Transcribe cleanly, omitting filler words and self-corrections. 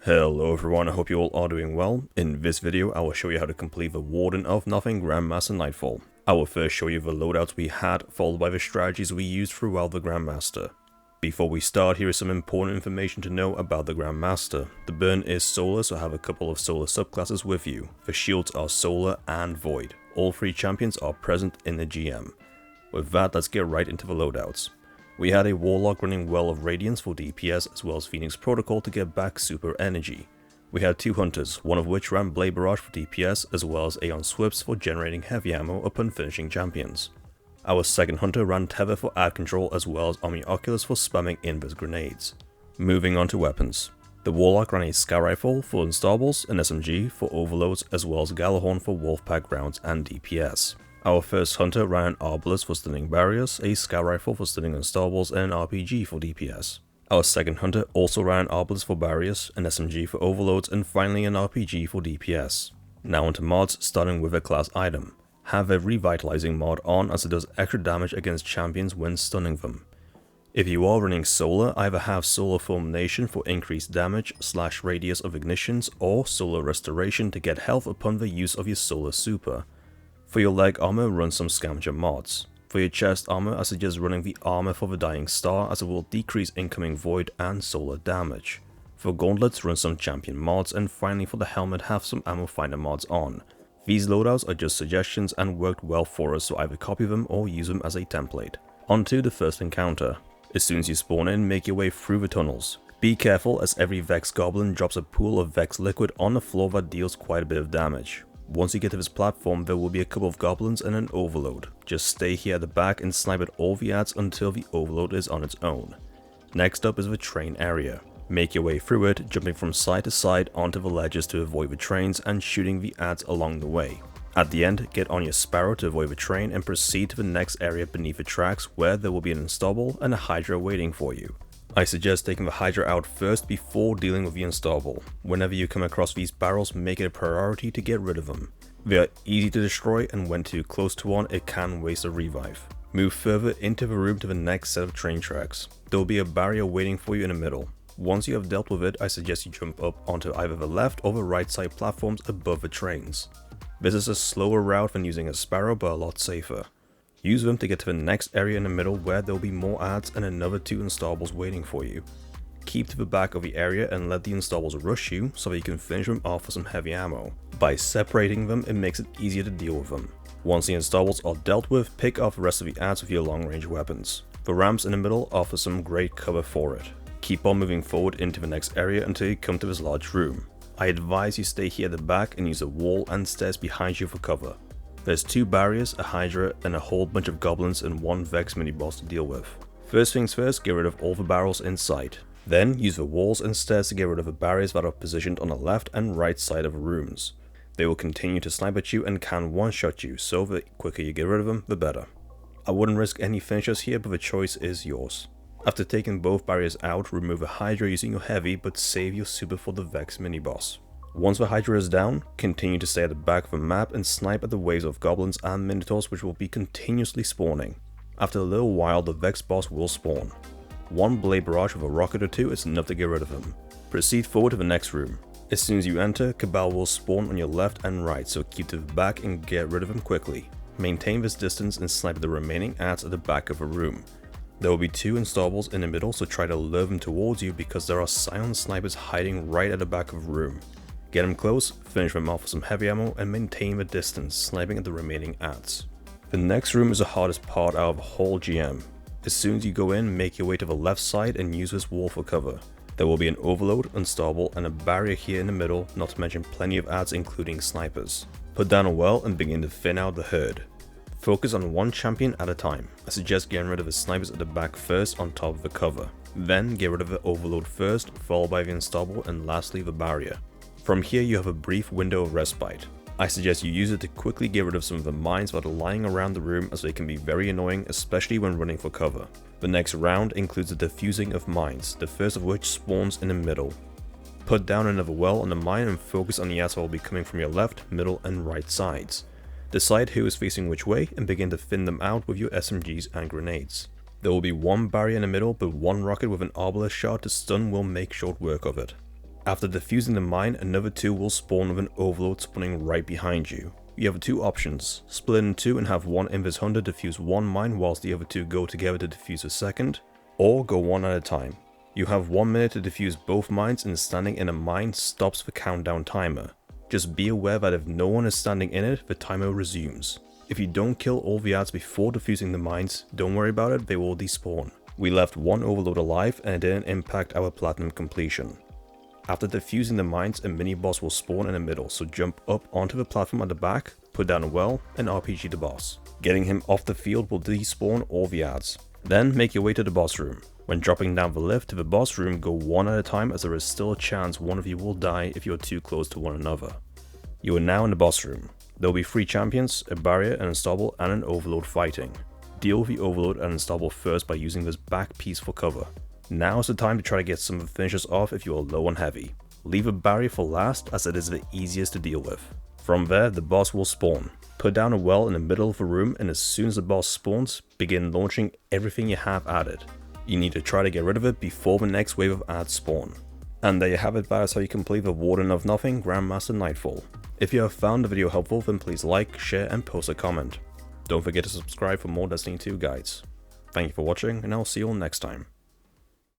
Hello everyone, I hope you all are doing well. In this video, I will show you how to complete the Warden of Nothing Grandmaster Nightfall. I will first show you the loadouts we had, followed by the strategies we used throughout the Grandmaster. Before we start, here is some important information to know about the Grandmaster. The burn is solar, so have a couple of solar subclasses with you. The shields are solar and void. All three champions are present in the GM. With that, let's get right into the loadouts. We had a Warlock running Well of Radiance for DPS as well as Phoenix Protocol to get back super energy. We had two Hunters, one of which ran Blade Barrage for DPS as well as Aeon Swips for generating heavy ammo upon finishing champions. Our second Hunter ran Tether for ad control as well as Omni Oculus for spamming invis grenades. Moving on to weapons. The Warlock ran a Scout Rifle for installables, an SMG for overloads as well as Galahorn for Wolfpack rounds and DPS. Our first Hunter ran an Arbalist for stunning barriers, a Scout Rifle for stunning installables, and an RPG for DPS. Our second Hunter also ran an Arbalist for barriers, an SMG for overloads, and finally an RPG for DPS. Now onto mods, starting with a class item. Have a Revitalizing mod on as it does extra damage against champions when stunning them. If you are running Solar, either have Solar Fulmination for increased damage / radius of ignitions, or Solar Restoration to get health upon the use of your Solar Super. For your leg armor, run some scavenger mods. For your chest armor, I suggest running the armor for the Dying Star as it will decrease incoming void and solar damage. For gauntlets, run some champion mods, and finally for the helmet, have some ammo finder mods on. These loadouts are just suggestions and worked well for us, so either copy them or use them as a template. On to the first encounter. As soon as you spawn in, make your way through the tunnels. Be careful as every Vex Goblin drops a pool of Vex liquid on the floor that deals quite a bit of damage. Once you get to this platform, there will be a couple of goblins and an overload. Just stay here at the back and snipe at all the ads until the overload is on its own. Next up is the train area. Make your way through it, jumping from side to side onto the ledges to avoid the trains and shooting the ads along the way. At the end, get on your Sparrow to avoid the train and proceed to the next area beneath the tracks where there will be an installable and a Hydra waiting for you. I suggest taking the Hydra out first before dealing with the installable. Whenever you come across these barrels, make it a priority to get rid of them. They are easy to destroy, and when too close to one, it can waste a revive. Move further into the room to the next set of train tracks. There will be a barrier waiting for you in the middle. Once you have dealt with it, I suggest you jump up onto either the left or the right side platforms above the trains. This is a slower route than using a Sparrow, but a lot safer. Use them to get to the next area in the middle where there will be more ads and another two installables waiting for you. Keep to the back of the area and let the installables rush you so that you can finish them off with some heavy ammo. By separating them, it makes it easier to deal with them. Once the installables are dealt with, pick off the rest of the ads with your long range weapons. The ramps in the middle offer some great cover for it. Keep on moving forward into the next area until you come to this large room. I advise you stay here at the back and use the wall and stairs behind you for cover. There's two barriers, a Hydra, and a whole bunch of goblins and one Vex mini-boss to deal with. First things first, get rid of all the barrels in sight. Then use the walls and stairs to get rid of the barriers that are positioned on the left and right side of the rooms. They will continue to snipe at you and can one-shot you, so the quicker you get rid of them, the better. I wouldn't risk any finishers here, but the choice is yours. After taking both barriers out, remove the Hydra using your heavy, but save your super for the Vex mini-boss. Once the Hydra is down, continue to stay at the back of the map and snipe at the waves of goblins and minotaurs which will be continuously spawning. After a little while, the Vex Boss will spawn. One Blade Barrage with a rocket or two is enough to get rid of him. Proceed forward to the next room. As soon as you enter, Cabal will spawn on your left and right, so keep to the back and get rid of him quickly. Maintain this distance and snipe at the remaining ads at the back of the room. There will be two installables in the middle, so try to lure them towards you because there are silent snipers hiding right at the back of the room. Get them close, finish them off with some heavy ammo, and maintain the distance, sniping at the remaining ads. The next room is the hardest part out of the whole GM. As soon as you go in, make your way to the left side and use this wall for cover. There will be an overload, installable, and a barrier here in the middle, not to mention plenty of ads including snipers. Put down a well and begin to thin out the herd. Focus on one champion at a time. I suggest getting rid of the snipers at the back first on top of the cover. Then get rid of the overload first, followed by the installable, and lastly the barrier. From here you have a brief window of respite. I suggest you use it to quickly get rid of some of the mines that are lying around the room as they can be very annoying, especially when running for cover. The next round includes the defusing of mines, the first of which spawns in the middle. Put down another well on the mine and focus on the ads that will be coming from your left, middle and right sides. Decide who is facing which way and begin to thin them out with your SMGs and grenades. There will be one barrier in the middle, but one rocket with an Arbalist shot to stun will make short work of it. After defusing the mine, another 2 will spawn with an overload spawning right behind you. You have 2 options: split in 2 and have one invis hunter defuse 1 mine whilst the other 2 go together to defuse a second, or go one at a time. You have 1 minute to defuse both mines, and standing in a mine stops the countdown timer. Just be aware that if no one is standing in it, the timer resumes. If you don't kill all the adds before defusing the mines, don't worry about it, they will despawn. We left 1 overload alive and it didn't impact our platinum completion. After defusing the mines, a mini boss will spawn in the middle, so jump up onto the platform at the back, put down a well, and RPG the boss. Getting him off the field will despawn all the adds. Then make your way to the boss room. When dropping down the lift to the boss room, go one at a time, as there is still a chance one of you will die if you are too close to one another. You are now in the boss room. There will be 3 champions, a barrier, an unstoppable, and an overload fighting. Deal with the overload and unstoppable first by using this back piece for cover. Now is the time to try to get some of the finishers off if you are low on heavy. Leave a barrier for last, as it is the easiest to deal with. From there, the boss will spawn. Put down a well in the middle of the room, and as soon as the boss spawns, begin launching everything you have added. You need to try to get rid of it before the next wave of adds spawn. And there you have it, that is how you complete the Warden of Nothing Grandmaster Nightfall. If you have found the video helpful, then please like, share, and post a comment. Don't forget to subscribe for more Destiny 2 guides. Thank you for watching, and I'll see you all next time.